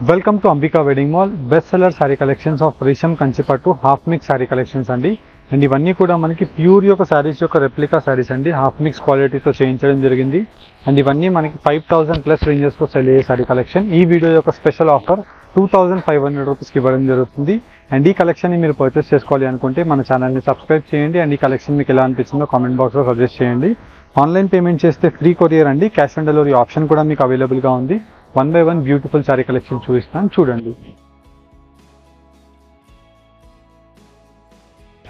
Welcome to Ambika wedding mall best seller sari collections of రేషం కంచిపట్టు half mix sari collections అండి. And ఇవన్నీ కూడా మనకి ప్యూర్ యొక్క సారీస్ యొక్క రెప్లికా సారీస్ అండి. హాఫ్ మిక్స్ క్వాలిటీతో చేయించడం జరిగింది. అండ్ ఇవన్నీ మనకి 5000 ప్లస్ రేంజెస్లో సెల్ అయ్యే సారీ కలెక్షన్. ఈ వీడియో యొక్క స్పెషల్ ఆఫర్ 2500 రూపీస్కి ఇవ్వడం జరుగుతుంది. అండ్ ఈ కలెక్షన్ని మీరు పర్చేస్ చేసుకోవాలి అనుకుంటే మన ఛానల్ని సబ్స్క్రైబ్ చేయండి. అండ్ ఈ కలెక్షన్ మీకు ఎలా అనిపించిందో కామెంట్ బాక్స్లో సజెస్ట్ చేయండి. ఆన్లైన్ పేమెంట్ చేస్తే ఫ్రీ కొరియర్ అండి. క్యాష్ ఆన్ డెలివరీ ఆప్షన్ కూడా మీకు అవైలబుల్గా ఉంది. 1 by 1 బ్యూటిఫుల్ సారీ కలెక్షన్ చూపిస్తాను, చూడండి.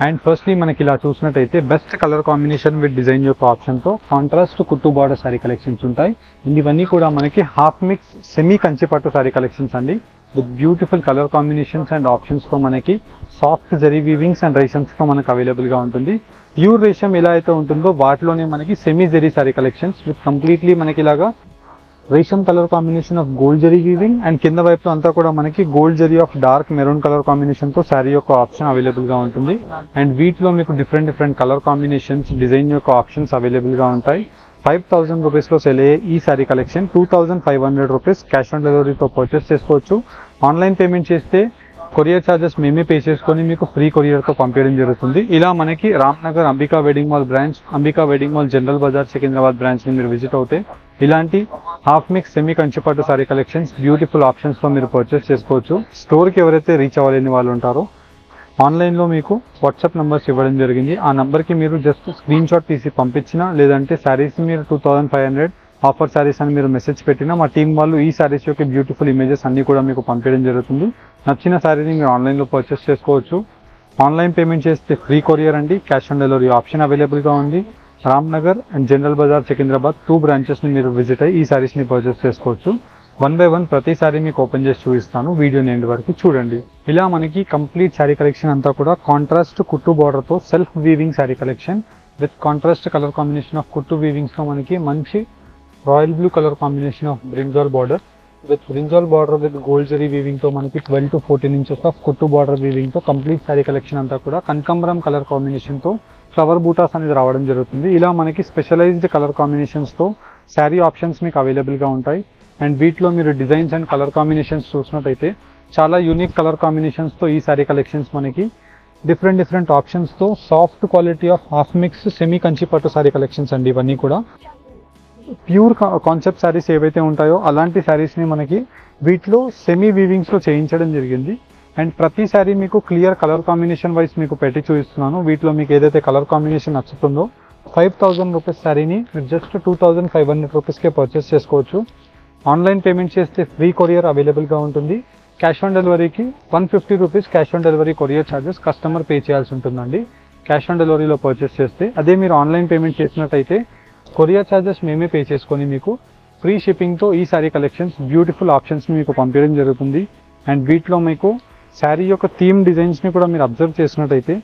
అండ్ ఫస్ట్లీ మనకి ఇలా చూసినట్టయితే best colour combination with design యొక్క ఆప్షన్తో కాంట్రాస్ట్ కుట్టు బార్డర్ సారీ కలెక్షన్స్ ఉంటాయి. అండ్ ఇవన్నీ కూడా మనకి హాఫ్ మిక్స్ సెమీ కంచిపట్టు సారీ కలెక్షన్స్ అండి. With beautiful colour combinations and ఆప్షన్స్తో మనకి సాఫ్ట్ జరీ వీవింగ్స్ అండ్ రేషమ్స్తో మనకు అవైలబుల్గా ఉంటుంది. ప్యూర్ రేషం ఎలా అయితే ఉంటుందో వాటిలోనే మనకి సెమీ జరీ సారీ కలెక్షన్స్ విత్ కంప్లీట్లీ మనకి ఇలాగా రేషం colour combination of gold zari weaving and కింద వైపు అంతా కూడా మనకి గోల్డ్ జరీ of dark maroon colour combination తో శారీ యొక్క ఆప్షన్ అవైలబుల్ గా ఉంటుంది. అండ్ వీటిలో మీకు డిఫరెంట్ కలర్ కాంబినేషన్స్ డిజైన్ యొక్క ఆప్షన్స్ అవైలబుల్ గా ఉంటాయి. 5000 రూపీస్ లో సెల్ అయ్యే ఈ sari collection 2500 rupees cash on డెలివరీతో పర్చేస్ చేసుకోవచ్చు. ఆన్లైన్ పేమెంట్ చేస్తే కొరియర్ ఛార్జెస్ మేమే పే చేసుకొని మీకు ఫ్రీ కొరియర్తో పంపించడం జరుగుతుంది. ఇలా మనకి Ramnagar Ambika wedding mall branch, Ambika wedding mall general Bazaar Secunderabad బ్రాంచ్ని మీరు విజిట్ అవుతే ఇలాంటి హాఫ్ మిక్స్ సెమీ కంచిపట్టు సారీ కలెక్షన్స్ బ్యూటిఫుల్ ఆప్షన్స్తో మీరు పర్చేస్ చేసుకోవచ్చు. స్టోర్కి ఎవరైతే రీచ్ అవ్వలేని వాళ్ళు ఉంటారో ఆన్లైన్లో మీకు వాట్సాప్ నెంబర్స్ ఇవ్వడం జరిగింది. ఆ నెంబర్కి మీరు జస్ట్ స్క్రీన్ షాట్ తీసి పంపించినా లేదంటే శారీస్ మీరు 2500 ఆఫర్ శారీస్ అని మీరు మెసేజ్ పెట్టినా మా టీం వాళ్ళు ఈ శారీస్ యొక్క బ్యూటిఫుల్ ఇమేజెస్ అన్ని కూడా మీకు పంపించడం జరుగుతుంది. నచ్చిన శారీని మీరు ఆన్లైన్లో పర్చేస్ చేసుకోవచ్చు. ఆన్లైన్ పేమెంట్ చేస్తే ఫ్రీ కొరియర్ అండి. క్యాష్ ఆన్ డెలివరీ ఆప్షన్ అవైలబుల్గా ఉంది. రామ్నగర్ అండ్ జనరల్ బజార్ సికింద్రాబాద్ 2 బ్రాంచెస్ని మీరు విజిట్ అయ్యి ఈ శారీస్ని పర్చేస్ చేసుకోవచ్చు. 1 by 1 ప్రతి శారీ మీకు ఓపెన్ చేసి చూపిస్తాను, వీడియోని ఎండ్ వరకు చూడండి. ఇలా మనకి కంప్లీట్ శారీ కలెక్షన్ అంతా కూడా కాంట్రాస్ట్ కుట్టు బార్డర్తో self weaving sari collection with contrast colour combination of కుట్టు వీవింగ్స్తో మనకి మంచి royal blue colour combination of brinjal border with gold zari weaving తో మనకి 12 to 14 ఇంచెస్ ఆఫ్ కుట్టు బార్డర్ వీవింగ్ తో కంప్లీట్ సారీ కలెక్షన్ అంతా కూడా కనకాంబరం కలర్ కాంబినేషన్ తో ఫ్లవర్ బూటాస్ అనేది రావడం జరుగుతుంది. ఇలా మనకి స్పెషలైజ్డ్ కలర్ కాంబినేషన్స్ తో శారీ ఆప్షన్స్ మీకు అవైలబుల్ గా ఉంటాయి. అండ్ వీటిలో మీరు డిజైన్స్ అండ్ కలర్ కాంబినేషన్స్ చూసినట్టయితే చాలా యూనిక్ కలర్ కాంబినేషన్స్ తో ఈ సారీ కలెక్షన్స్ మనకి డిఫరెంట్ ఆప్షన్స్ తో soft quality of half mix semi కంచిపట్టు సారీ కలెక్షన్స్ అండి. ఇవన్నీ కూడా ప్యూర్ కాన్సెప్ట్ శారీస్ ఏవైతే ఉంటాయో అలాంటి శారీస్ని మనకి వీటిలో సెమీ వీవింగ్స్లో చేయించడం జరిగింది. అండ్ ప్రతి శారీ మీకు క్లియర్ కలర్ కాంబినేషన్ వైజ్ మీకు పెట్టి చూపిస్తున్నాను. వీటిలో మీకు ఏదైతే కలర్ కాంబినేషన్ నచ్చుతుందో 5000 రూపీస్ శారీని మీరు జస్ట్ 2500 రూపీస్కే పర్చేస్ చేసుకోవచ్చు. ఆన్లైన్ పేమెంట్ చేస్తే ఫ్రీ కొరియర్ అవైలబుల్గా ఉంటుంది. క్యాష్ ఆన్ డెలివరీకి 150 rupees cash on delivery courier charges customer pay చేయాల్సి ఉంటుందండి క్యాష్ ఆన్ డెలివరీలో పర్చేస్ చేస్తే. అదే మీరు ఆన్లైన్ పేమెంట్ చేసినట్టయితే కొరియర్ ఛార్జెస్ మేమే పే చేసుకొని మీకు ఫ్రీ షిప్పింగ్తో ఈ శారీ కలెక్షన్స్ బ్యూటిఫుల్ ఆప్షన్స్ని మీకు పంపించడం జరుగుతుంది. అండ్ వీటిలో మీకు శారీ యొక్క థీమ్ డిజైన్స్ని కూడా మీరు అబ్జర్వ్ చేసినట్టయితే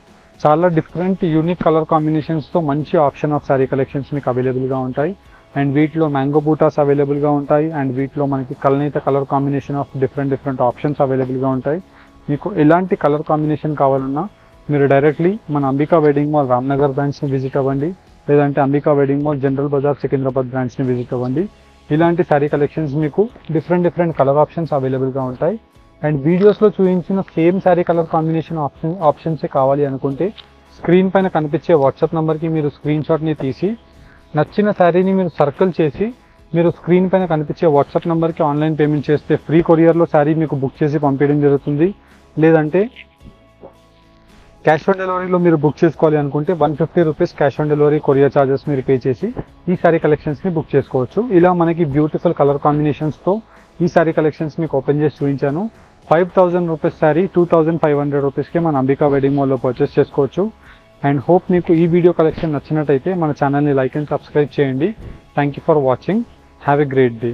చాలా డిఫరెంట్ యూనిక్ కలర్ కాంబినేషన్స్తో మంచి ఆప్షన్ ఆఫ్ శారీ కలెక్షన్స్ మీకు అవైలబుల్గా ఉంటాయి. అండ్ వీటిలో మ్యాంగో బూటాస్ అవైలబుల్గా ఉంటాయి. అండ్ వీటిలో మనకి కల్నేత colour combination of different options అవైలబుల్గా ఉంటాయి. మీకు ఎలాంటి కలర్ కాంబినేషన్ కావాలన్నా మీరు డైరెక్ట్లీ మన అంబికా వెడ్డింగ్ మాల్ రామ్నగర్ బ్రాంచ్ని విజిట్ అవ్వండి, లేదంటే Ambika wedding mall general Bazaar Secunderabad బ్రాంచ్ని విజిట్ అవ్వండి. ఇలాంటి శారీ కలెక్షన్స్ మీకు డిఫరెంట్ కలర్ ఆప్షన్స్ అవైలబుల్గా ఉంటాయి. అండ్ వీడియోస్లో చూపించిన సేమ్ శారీ కలర్ కాంబినేషన్ ఆప్షన్సే కావాలి అనుకుంటే స్క్రీన్ పైన కనిపించే వాట్సాప్ నెంబర్కి మీరు స్క్రీన్ షాట్ని తీసి నచ్చిన శారీని మీరు సర్కిల్ చేసి మీరు స్క్రీన్ పైన కనిపించే వాట్సాప్ నెంబర్కి ఆన్లైన్ పేమెంట్ చేస్తే ఫ్రీ కొరియర్లో శారీ మీకు బుక్ చేసి పంపించడం జరుగుతుంది. లేదంటే క్యాష్ ఆన్ డెలివరీలో మీరు బుక్ చేసుకోవాలి అనుకుంటే 150 rupees cash on delivery courier charges మీరు పే చేసి ఈ సారీ కలెక్షన్స్ని బుక్ చేసుకోవచ్చు. ఇలా మనకి బ్యూటిఫుల్ కలర్ కాంబినేషన్స్తో ఈ సారీ కలెక్షన్స్ మీకు ఓపెన్ చేసి చూపించాను. 5000 రూపీస్ శారీ 2500 రూపీస్కే మన అంబికా వెడ్డింగ్ మాల్లో పర్చేస్ చేసుకోవచ్చు. అండ్ హోప్ మీకు ఈ వీడియో కలెక్షన్ నచ్చినట్టయితే మన ఛానల్ని లైక్ అండ్ సబ్స్క్రైబ్ చేయండి. Thank you for watching. Have a great day.